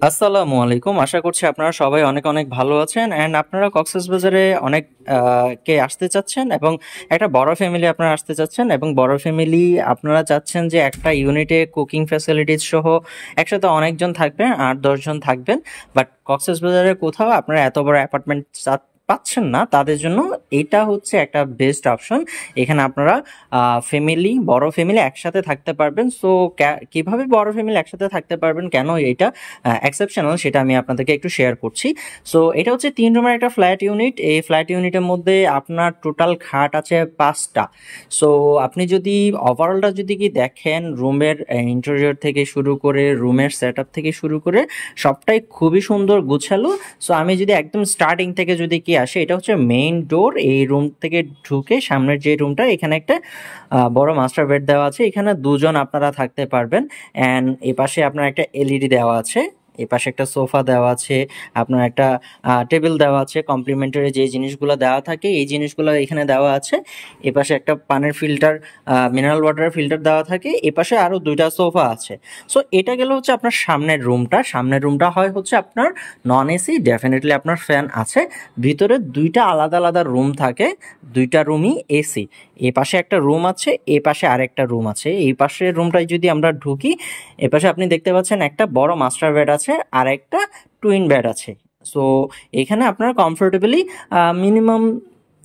আসসালামু আলাইকুম। আশা করছি আপনারা সবাই অনেক অনেক ভালো আছেন অ্যান্ড আপনারা কক্সবাজারে অনেক কে আসতে চাচ্ছেন এবং একটা বড় ফ্যামিলি আপনারা আসতে চাচ্ছেন এবং বড় ফ্যামিলি আপনারা চাচ্ছেন যে একটা ইউনিটে কুকিং ফ্যাসিলিটিস সহ একসাথে অনেকজন থাকবেন, ৮-১০ জন থাকবেন। বাট কক্সবাজারে কোথাও আপনারা এত বড় অ্যাপার্টমেন্ট পাচ্ছেন না, তাদের জন্য এটা হচ্ছে একটা বেস্ট অপশন। এখানে আপনারা ফ্যামিলি, বড় ফ্যামিলি একসাথে থাকতে পারবেন। সো কিভাবে বড় ফ্যামিলি একসাথে থাকতে পারবেন, কেন এটা এক্সেপশনাল, সেটা আমি আপনাদেরকে একটু শেয়ার করছি। সো এটা হচ্ছে 3 রুমের একটা ফ্ল্যাট ইউনিট। এই ফ্ল্যাট ইউনিটের মধ্যে আপনার টোটাল খাট আছে 5টা। সো আপনি যদি ওভারঅলটা যদি কি দেখেন, রুমের ইন্টেরিয়র থেকে শুরু করে রুমের সেট আপ থেকে শুরু করে সবটাই খুবই সুন্দর গুছালো। সো আমি যদি একদম স্টার্টিং থেকে যদি কি আসে, এটা হচ্ছে মেইন ডোর। এই রুম থেকে ঢুকে সামনের যে রুমটা, এখানে একটা বড় মাস্টার বেড দেওয়া আছে। এখানে 2 জন আপনারা থাকতে পারবেন। অ্যান্ড এ পাশে আপনার একটা এলইডি দেওয়া আছে, এ পাশে একটা সোফা দেওয়া আছে, আপনার একটা টেবিল দেওয়া আছে। কমপ্লিমেন্টারি যে জিনিসগুলো দেওয়া থাকে এই জিনিসগুলো এখানে দেওয়া আছে। এ পাশে একটা পানির ফিল্টার, মিনারেল ওয়াটারের ফিল্টার দেওয়া থাকে। এ পাশে আরও 2টা সোফা আছে। সো এটা গেল হচ্ছে আপনার সামনের রুমটা। সামনের রুমটা হয় হচ্ছে আপনার নন এসি, ডেফিনেটলি আপনার ফ্যান আছে। ভিতরে 2টা আলাদা আলাদা রুম থাকে, 2টা রুমই এসি। এ পাশে একটা রুম আছে, এ পাশে আরেকটা রুম আছে। এই পাশের রুমটায় যদি আমরা ঢুকি, এ পাশে আপনি দেখতে পাচ্ছেন একটা বড় মাস্টার বেড আছে আর একটা টুইন বেড আছে। সো এখানে আপনারা কমফোর্টেবলি মিনিমাম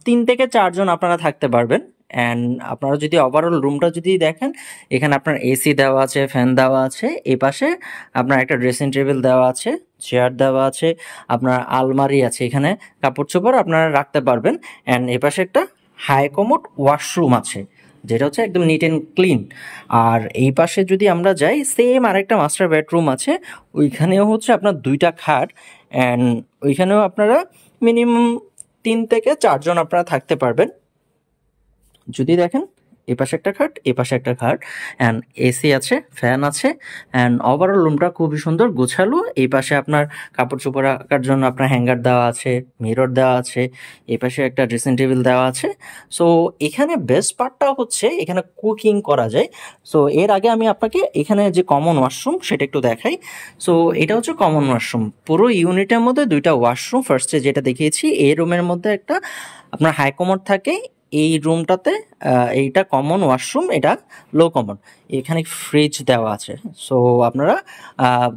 3 থেকে 4 জন আপনারা থাকতে পারবেন। অ্যান্ড আপনারা যদি ওভারঅল রুমটা যদি দেখেন, এখানে আপনার এসি দেওয়া আছে, ফ্যান দেওয়া আছে। এ পাশে আপনার একটা ড্রেসিং টেবিল দেওয়া আছে, চেয়ার দেওয়া আছে, আপনার আলমারি আছে, এখানে কাপড় চোপড় আপনারা রাখতে পারবেন। অ্যান্ড এ পাশে একটা হাই কমোড ওয়াশরুম আছে, যেটা হচ্ছে একদম নিট অ্যান্ড ক্লিন। আর এই পাশে যদি আমরা যাই, সেম আরেকটা মাস্টার বেডরুম আছে। ওইখানেও হচ্ছে আপনার 2টা খাট। অ্যান্ড ওইখানেও আপনারা মিনিমাম 3 থেকে 4 জন আপনারা থাকতে পারবেন। যদি দেখেন, এ পাশে একটা খাট, এ পাশে একটা খাট, অ্যান্ড এসি আছে, ফ্যান আছে। অ্যান্ড ওভারঅল রুমটা খুবই সুন্দর গোছালো। এই পাশে আপনার কাপড় চোপড় রাখার জন্য আপনার হ্যাঙ্গার দেওয়া আছে, মিরর দেওয়া আছে। এই পাশে একটা ড্রেসিং টেবিল দেওয়া আছে। সো এখানে বেস্ট পার্টটা হচ্ছে এখানে কুকিং করা যায়। সো এর আগে আমি আপনাকে এখানে যে কমন ওয়াশরুম সেটা একটু দেখাই। সো এটা হচ্ছে কমন ওয়াশরুম। পুরো ইউনিটের মধ্যে 2টা ওয়াশরুম। ফার্স্টে যেটা দেখিয়েছি, এই রুমের মধ্যে একটা আপনার হাই কমোড থাকে। এই রুমটাতে এইটা কমন ওয়াশরুম, এটা লো কমন। এখানে ফ্রিজ দেওয়া আছে। সো আপনারা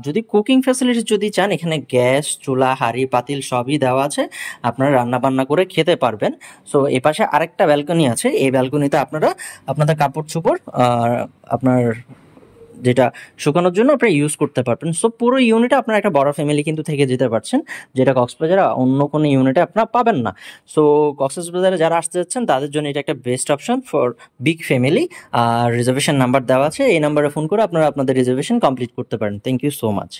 যদি কুকিং ফ্যাসিলিটি যদি চান, এখানে গ্যাস চুলা হাঁড়ি পাতিল সবই দেওয়া আছে, আপনারা রান্না বান্না করে খেতে পারবেন। সো এ পাশে আরেকটা ব্যালকনি আছে। এই ব্যালকনিতে আপনারা আপনাদের কাপড় চোপড় আপনার যেটা শুকানোর জন্য আপনারা ইউজ করতে পারবেন। সো পুরো ইউনিটে আপনারা একটা বড় ফ্যামিলি কিন্তু থেকে যেতে পারছেন, যেটা কক্সবাজারে অন্য কোনো ইউনিটে আপনারা পাবেন না। সো কক্সবাজারে যারা আসতে যাচ্ছেন তাদের জন্য এটা একটা best option for big family. আর রিজার্ভেশন নাম্বার দেওয়া আছে, এই নাম্বারে ফোন করে আপনারা আপনাদের রিজার্ভেশন কমপ্লিট করতে পারেন। Thank you so much.